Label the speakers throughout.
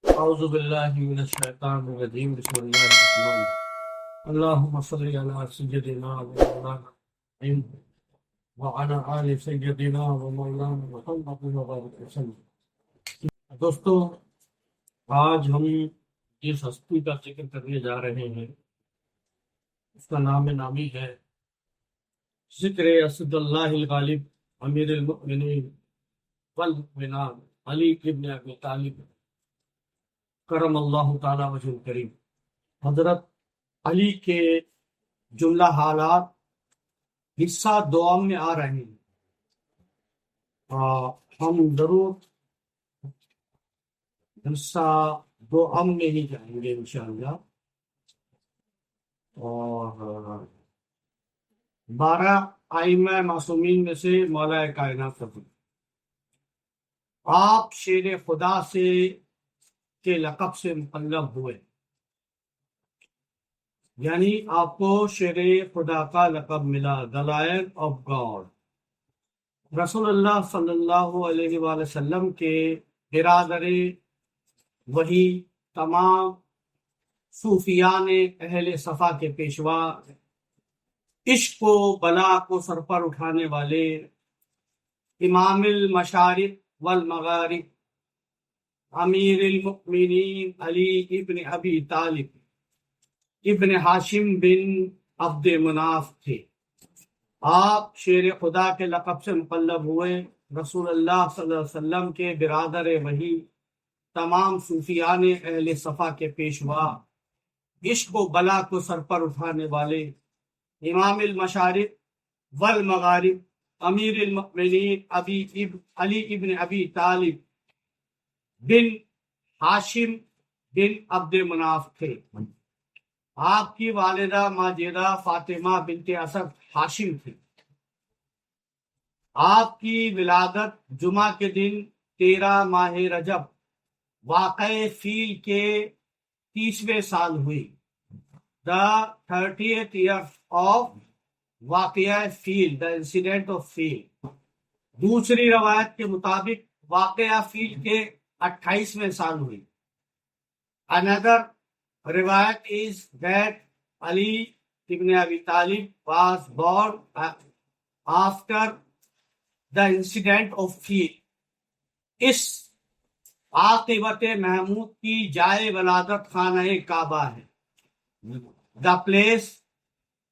Speaker 1: اعوذ باللہ من الشیطان الرجیم بسم اللہ الرحمن الرحیم اللہم صلی علی سیدنا و مولانا محمد وعلی آل سیدنا و مولانا محمد وبارک وسلم۔ دوستو، آج ہم جس ہستی کا ذکر کرنے جا رہے ہیں اس کا نام نامی ہے ذکر اسد اللہ الغالب امیر المؤمنین والمؤمنات علی ابن ابی طالب کرم اللہ تعالی وجہ کریم۔ حضرت علی کے جملہ حالات حصہ دوم میں آ رہے ہیں، ہم ضرور حصہ دوم میں ہی جائیں گے انشاءاللہ، اور 12 ائمہ معصومین میں سے مولا کائنات کا آپ شیر خدا سے کے لقب سے مقلب ہوئے، یعنی آپ کو شیر خدا کا لقب ملا، the Lion of God۔ رسول اللہ صلی اللہ علیہ وآلہ وسلم کے برادر وہی، تمام صوفیان اہل صفا کے پیشوا، عشق و بلا کو سر پر اٹھانے والے، امام المشارق والمغارب امیر المؤمنین علی ابن ابی طالب ابن ہاشم بن عبد مناف تھے۔ آپ شیر خدا کے لقب سے مقلب ہوئے، رسول اللہ صلی اللہ علیہ وسلم کے برادر وحی، تمام صوفیان اہل صفا کے پیشوا، عشق و بلا کو سر پر اٹھانے والے، امام المشارق والمغارب امیر المؤمنین علی ابن ابی طالب بن ہاشم بن عبد مناف تھے۔ آپ کی والدہ ماجدہ فاطمہ بنت اسد ہاشم تھی۔ آپ کی ولادت جمعہ کے دن 13 ماہ رجب واقع فیل کے 30ویں سال ہوئی، the 30th year of واقعہ فیل، the incident of فیل۔ دوسری روایت کے مطابق واقعہ فیل کے 28ویں سال ہوئی۔ Another riwayat is that Ali ibn Abi Talib was born after the incident of Fil۔ اس عاقبت محمود کی جائے ولادت خانہ کعبہ ہے۔ The place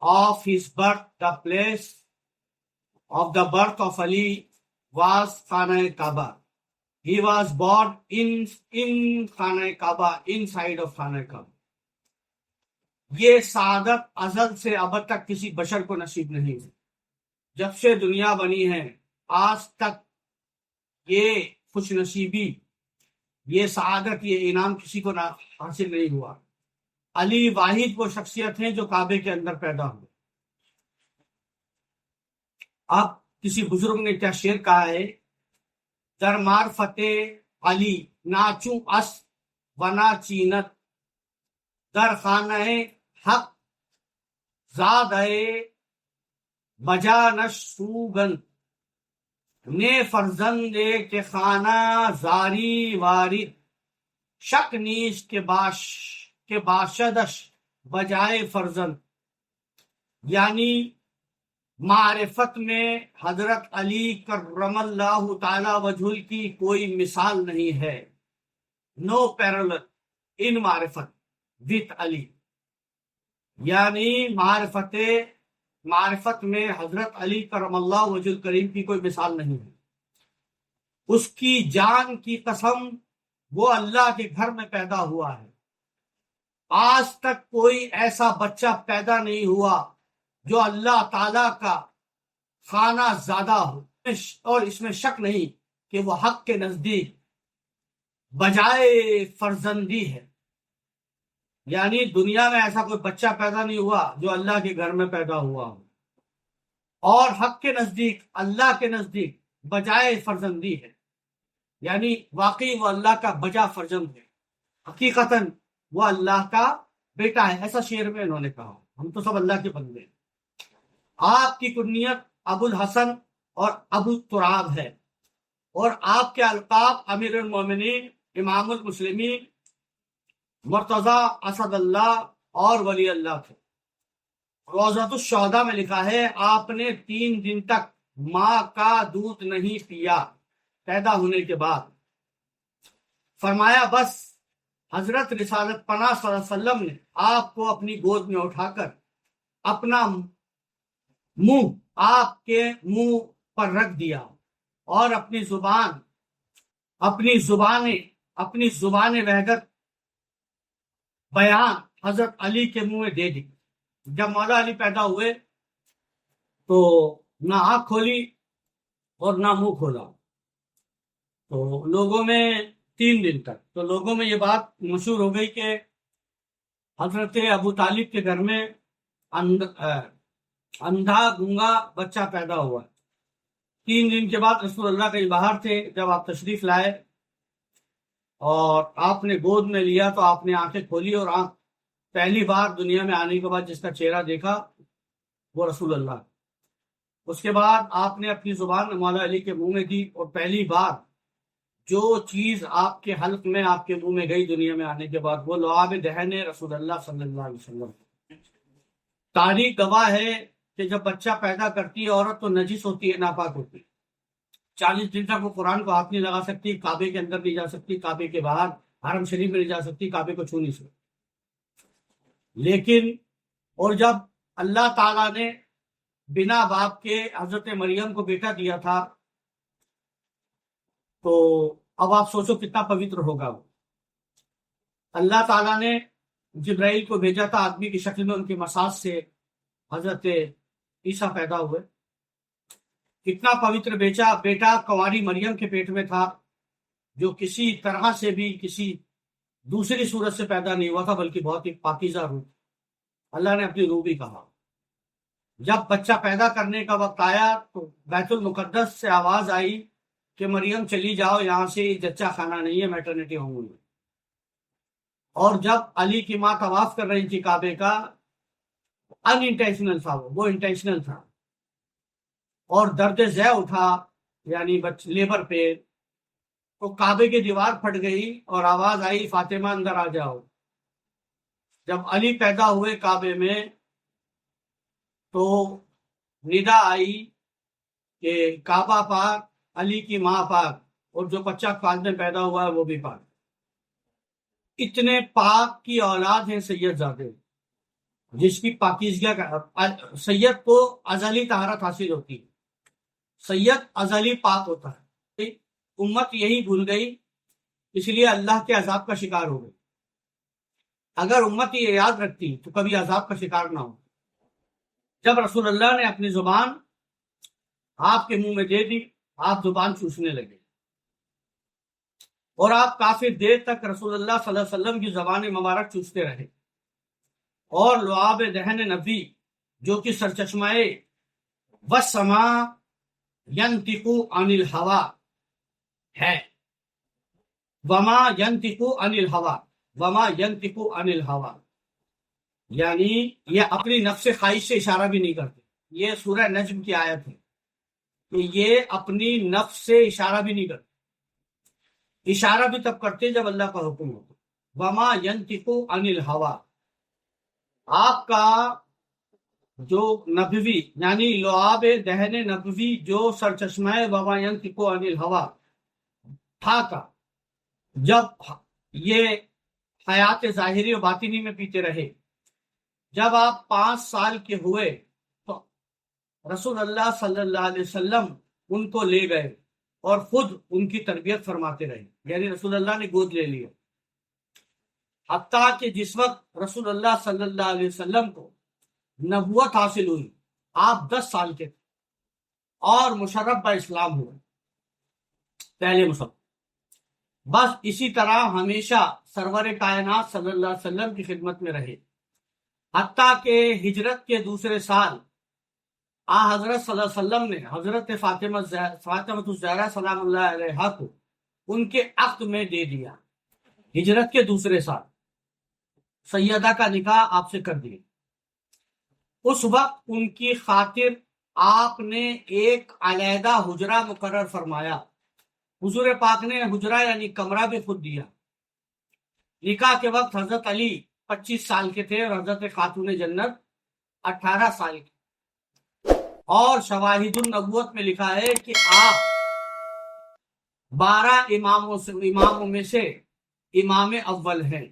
Speaker 1: of his birth, the place of the birth of Ali was خانہ کعبہ۔ He was born in خانہ کعبہ، inside of خانہ کعبہ۔ یہ سعادت ازل سے ابد تک کسی بشر کو نصیب نہیں ہوئی۔ جب سے دنیا بنی ہے آج تک یہ خوش نصیبی، یہ سعادت، یہ انعام کسی کو حاصل نہیں ہوا۔ علی واحد وہ شخصیت ہیں جو کعبے کے اندر پیدا ہوئے۔ اب کسی بزرگ نے کیا شعر کہا ہے، در معرفت علی ناچوں اس ونا چینت، در خانہ حق زادے بجانش سوگن، نے فرزند کے خانہ زاری وارد، شک نیست کے باشدش بجائے فرزند۔ یعنی معرفت میں حضرت علی کرم اللہ تعالی وجہ کی کوئی مثال نہیں ہے، نو پیرلل ان معرفت وتھ علی۔ یعنی معرفت میں حضرت علی کرم اللہ وجہ کریم کی کوئی مثال نہیں ہے۔ اس کی جان کی قسم، وہ اللہ کے گھر میں پیدا ہوا ہے۔ آج تک کوئی ایسا بچہ پیدا نہیں ہوا جو اللہ تعالی کا خانہ زادہ ہو، اور اس میں شک نہیں کہ وہ حق کے نزدیک بجائے فرزندی ہے۔ یعنی دنیا میں ایسا کوئی بچہ پیدا نہیں ہوا جو اللہ کے گھر میں پیدا ہوا ہو، اور حق کے نزدیک، اللہ کے نزدیک بجائے فرزندی ہے، یعنی واقعی وہ اللہ کا بجا فرزند ہے، حقیقتاً وہ اللہ کا بیٹا ہے۔ ایسا شعر میں انہوں نے کہا، ہم تو سب اللہ کے بندے ہیں۔ آپ کی کنیت ابو الحسن اور ابو تراب ہے، اور آپ کے القاب امیر المومنین، امام المسلمین، مرتضی اسد اللہ اور ولی اللہ تھے۔ روضۃ الشہداء میں لکھا ہے آپ نے 3 دن تک ماں کا دودھ نہیں پیا پیدا ہونے کے بعد۔ فرمایا بس حضرت رسالت پناہ صلی اللہ علیہ وسلم نے آپ کو اپنی گود میں اٹھا کر اپنا منہ آپ کے منہ پر رکھ دیا اور اپنی زبان وحدت بیان حضرت علی کے منہ میں دے دی۔ جب مولا علی پیدا ہوئے تو نہ آنکھ کھولی اور نہ منہ کھولا، تو لوگوں میں 3 دن تک تو لوگوں میں یہ بات مشہور ہو گئی کہ حضرت ابو طالب کے گھر میں اندھا گونگا بچہ پیدا ہوا۔ 3 دن کے بعد رسول اللہ کہیں باہر تھے، جب آپ تشریف لائے اور آپ نے گود میں لیا تو آپ نے آنکھیں کھولی، اور پہلی بار دنیا میں آنے کے بعد جس کا چہرہ دیکھا وہ رسول اللہ۔ اس کے بعد آپ نے اپنی زبان مولا علی کے منہ میں دی، اور پہلی بار جو چیز آپ کے حلق میں آپ کے منہ میں گئی دنیا میں آنے کے بعد وہ لعاب دہن رسول اللہ صلی اللہ علیہ وسلم۔ تاریخ گواہ ہے کہ جب بچہ پیدا کرتی ہے عورت تو نجس ہوتی ہے، ناپاک ہوتی ہے۔ 40 دن تک وہ قرآن کو ہاتھ نہیں لگا سکتی، کعبے کے اندر نہیں جا سکتی، کعبے کے باہر حرم شریف میں نہیں جا سکتی، کعبے کو چھو نہیں سکتی۔ لیکن اور جب اللہ تعالیٰ نے بنا باپ کے حضرت مریم کو بیٹا دیا تھا تو اب آپ سوچو کتنا پوتر ہوگا وہ۔ اللہ تعالیٰ نے جبرائیل کو بھیجا تھا آدمی کی شکل میں، ان کے مساج سے حضرت عیسیٰ پیدا ہوئے۔ کتنا پوتر بیٹا کنواری مریم کے پیٹ میں تھا، جو کسی طرح سے بھی کسی دوسری صورت سے پیدا نہیں ہوا تھا، بلکہ بہت ہی پاکیزہ روح۔ اللہ نے اپنی روح بھی کہا۔ جب بچہ پیدا کرنے کا وقت آیا تو بیت المقدس سے آواز آئی کہ مریم چلی جاؤ یہاں سے، جچہ خانہ نہیں ہے، میٹرنیٹی ہوم میں۔ اور جب علی کی ماں طواف کر رہی تھی کعبے کا، ان انٹینشنل تھا وہ انٹینشنل تھا، اور درد ذہ اٹھا یعنی لیبر پہ، تو کعبے کی دیوار پھٹ گئی اور آواز آئی فاطمہ اندر آ جاؤ۔ جب علی پیدا ہوئے کعبے میں تو ندا آئی کہ کعبہ پاک، علی کی ماں پاک، اور جو بچہ خالد میں پیدا ہوا ہے وہ بھی پاک۔ اتنے پاک کی اولاد ہیں سید زادے، جس کی پاکیزگی کا سید کو ازلی طہارت حاصل ہوتی ہے، سید ازلی پاک ہوتا ہے۔ امت یہی بھول گئی، اس لیے اللہ کے عذاب کا شکار ہو گئی۔ اگر امت یہ یاد رکھتی تو کبھی عذاب کا شکار نہ ہو۔ جب رسول اللہ نے اپنی زبان آپ کے منہ میں دے دی، آپ زبان چوسنے لگے، اور آپ کافی دیر تک رسول اللہ صلی اللہ علیہ وسلم کی زبان مبارک چوستے رہے، اور لعاب دہن نبی جو کہ سرچشمہ والسماء ينطق عن الہوا ہے، وما ينطق عن الہوا، وما ينطق عن الہوا، یعنی یہ اپنی نفس خواہش سے اشارہ بھی نہیں کرتے۔ یہ سورہ نجم کی آیت ہے کہ یہ اپنی نفس سے اشارہ بھی نہیں کرتے، اشارہ بھی تب کرتے جب اللہ کا حکم ہوتا۔ وما ينطق عن الہوا، آپ کا جو نبوی یعنی لعاب دہن نبوی جو سرچشمہ وما ينطق عن الہوا تھا کا، جب یہ حیات ظاہری و باطنی میں پیتے رہے، جب آپ 5 سال کے ہوئے تو رسول اللہ صلی اللہ علیہ وسلم ان کو لے گئے اور خود ان کی تربیت فرماتے رہے، یعنی رسول اللہ نے گود لے لیا۔ حتیٰ کہ جس وقت رسول اللہ صلی اللہ علیہ وسلم کو نبوت حاصل ہوئی، آپ 10 سال کے تھے اور مشرف با اسلام ہوئے، پہلے مسلم۔ بس اسی طرح ہمیشہ سرور کائنات صلی اللہ علیہ وسلم کی خدمت میں رہے، حتیٰ کہ ہجرت کے دوسرے سال حضرت صلی اللہ علیہ وسلم نے حضرت فاطمہ الزہرا سلام اللہ علیہا کو ان کے عقد میں دے دیا۔ ہجرت کے دوسرے سال سیدہ کا نکاح آپ سے کر دیا۔ اس وقت ان کی خاطر آپ نے ایک علیحدہ حجرہ مقرر فرمایا۔ حضور پاک نے حجرہ یعنی کمرہ بھی خود دیا، نکاح کے وقت حضرت علی 25 سال کے تھے اور حضرت خاتون جنت 18 سال کے، اور شواہد النبوت میں لکھا ہے کہ آپ 12 اماموں میں سے امام اول ہیں۔